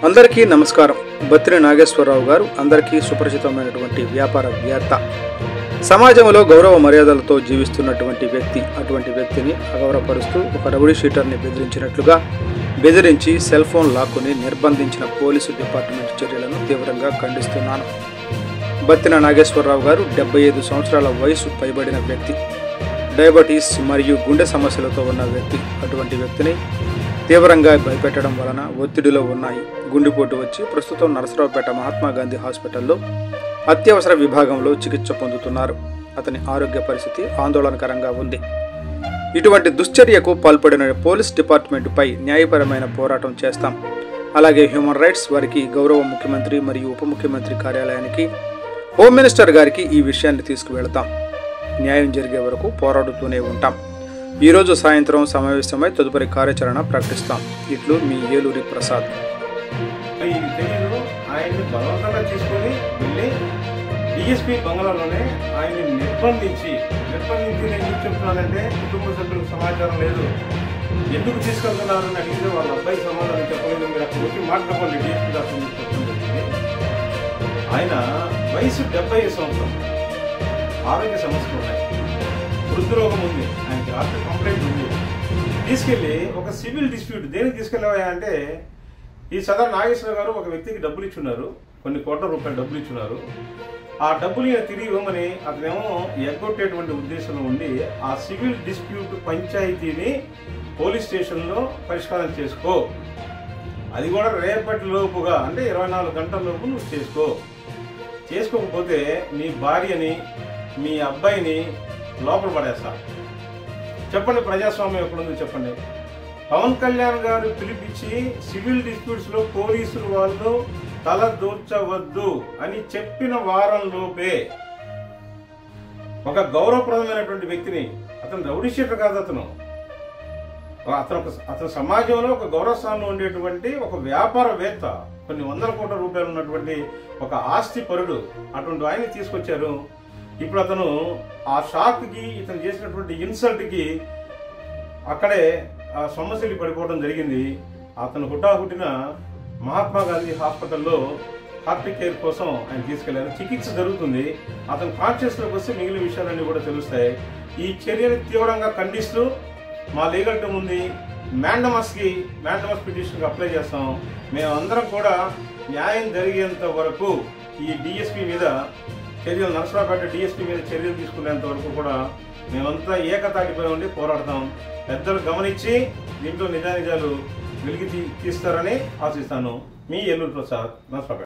అందరికీ నమస్కారం. బత్తిని నాగేశ్వరరావు గారు అందరికీ సుపరిచితమైనటువంటి వ్యాపారవేత్త. సమాజంలో గౌరవ మర్యాదలతో జీవిస్తున్నటువంటి వ్యక్తి. అటువంటి వ్యక్తిని అగౌరవపరుస్తూ ఒక రౌడీ షీటర్ని బెదిరించి సెల్ ఫోన్ లాక్కుని నిర్బంధించిన పోలీసు డిపార్ట్మెంట్ చర్యలను తీవ్రంగా ఖండిస్తున్నాను. బత్తిన నాగేశ్వరరావు గారు 75 సంవత్సరాల వయసు పైబడిన వ్యక్తి. డయాబెటీస్ మరియు గుండె సమస్యలతో ఉన్న వ్యక్తి. అటువంటి వ్యక్తిని తీవ్రంగా భయపెట్టడం వలన ఒత్తిడిలో ఉన్నాయి. గుండెపోటు వచ్చి ప్రస్తుతం నరసరావుపేట మహాత్మా గాంధీ హాస్పిటల్లో అత్యవసర విభాగంలో చికిత్స పొందుతున్నారు. అతని ఆరోగ్య పరిస్థితి ఆందోళనకరంగా ఉంది. ఇటువంటి దుశ్చర్యకు పాల్పడిన పోలీస్ డిపార్ట్మెంటుపై న్యాయపరమైన పోరాటం చేస్తాం. అలాగే హ్యూమన్ రైట్స్ వారికి, గౌరవ ముఖ్యమంత్రి మరియు ఉప ముఖ్యమంత్రి కార్యాలయానికి, హోమ్ మినిస్టర్ గారికి ఈ విషయాన్ని తీసుకువెళతాం. న్యాయం జరిగే వరకు పోరాడుతూనే ఉంటాం. ఈరోజు సాయంత్రం సమావేశమై తదుపరి కార్యాచరణ ప్రకటిస్తాం. ఇట్లు మీ ఏలూరి ప్రసాద్. ఆయన్ని బలవంతంగా తీసుకొని వెళ్ళి డిఎస్పీ బంగ్లాలోనే ఆయన్ని నిర్బంధించి నేను ఎందుకు చెప్తున్నానంటే, కుటుంబ సభ్యులకు సమాచారం లేదు, ఎందుకు తీసుకెళ్తున్నారని అడిగితే వాళ్ళ అబ్బాయి సమాధానం చెప్పలేదు. మీరు అక్కడ వచ్చి మాట్లాడుకోండి డిఎస్పీ డాక్టర్ చెప్తుంది. ఆయన వయసు 75 సంవత్సరం, ఆరోగ్య సమస్యలు ఉన్నాయి, హృద్రోగం ఉంది, ఆయనకి హార్ట్ కంప్లైంట్ ఉంది. తీసుకెళ్లి ఒక సివిల్ డిస్ప్యూట్ దేనికి తీసుకెళ్ళాయా అంటే, ఈ సదరు నాగేశ్వర గారు ఒక వ్యక్తికి డబ్బులు ఇచ్చున్నారు, కొన్ని కోట్ల రూపాయలు డబ్బులు ఇచ్చున్నారు. ఆ డబ్బులు తిరిగి ఇవ్వమని అతనేమో ఎగ్గొట్టేటువంటి ఉద్దేశంలో ఉండి ఆ సివిల్ డిస్ప్యూట్ పంచాయతీని పోలీస్ స్టేషన్లో పరిష్కారం చేసుకో, అది కూడా రేపటి లోపుగా అంటే 24 గంటల లోపు నువ్వు చేసుకోకపోతే నీ భార్యని మీ అబ్బాయిని లోపల పడేస్తా. చెప్పండి, ప్రజాస్వామ్యం ఎక్కడుందో చెప్పండి. పవన్ కళ్యాణ్ గారు పిలిపించి సివిల్ డిస్ప్యూట్స్ లో పోలీసులు వాళ్ళు తల దూర్చవద్దు అని చెప్పిన వారంలోపే ఒక గౌరవప్రదమైనటువంటి వ్యక్తిని, అతను రౌడీ షీటర్ కాదు, అతను సమాజంలో ఒక గౌరవ స్థానంలో ఉండేటువంటి ఒక వ్యాపారవేత్త, కొన్ని వందల కోట్ల రూపాయలు ఉన్నటువంటి ఒక ఆస్తి పరుడు, అటువంటి ఆయన్ని తీసుకొచ్చారు. ఇప్పుడు అతను ఆ షాక్ కి, ఇతను చేసినటువంటి ఇన్సల్ట్ కి అక్కడే ఆ సమస్యలు పడిపోవడం జరిగింది. అతను హుటాహుటిన మహాత్మా గాంధీ హాస్పిటల్లో హార్ట్ కేర్ కోసం ఆయన తీసుకెళ్లారు. చికిత్స జరుగుతుంది. అతను కాన్షియస్ లోకి వస్తే మిగిలిన విషయాలన్నీ కూడా తెలుస్తాయి. ఈ చర్యను తీవ్రంగా ఖండిస్తూ మా లీగల్ టీం ఉంది, మ్యాండమస్ పిటిషన్ అప్లై చేస్తాం. మేమందరం కూడా న్యాయం జరిగేంత వరకు ఈ డిఎస్పీ మీద చర్యలు, నరసరావుపేట డిఎస్పీ మీద చర్యలు తీసుకునేంత వరకు కూడా మేమంతా ఏకతాటిపై ఉండి పోరాడతాం. పెద్దలు గమనించి దీంట్లో నిజానిజాలు వెలికి తీస్తారని ఆశిస్తాను. మీ ఏలూరు ప్రసాద్, నరసరావుపేట.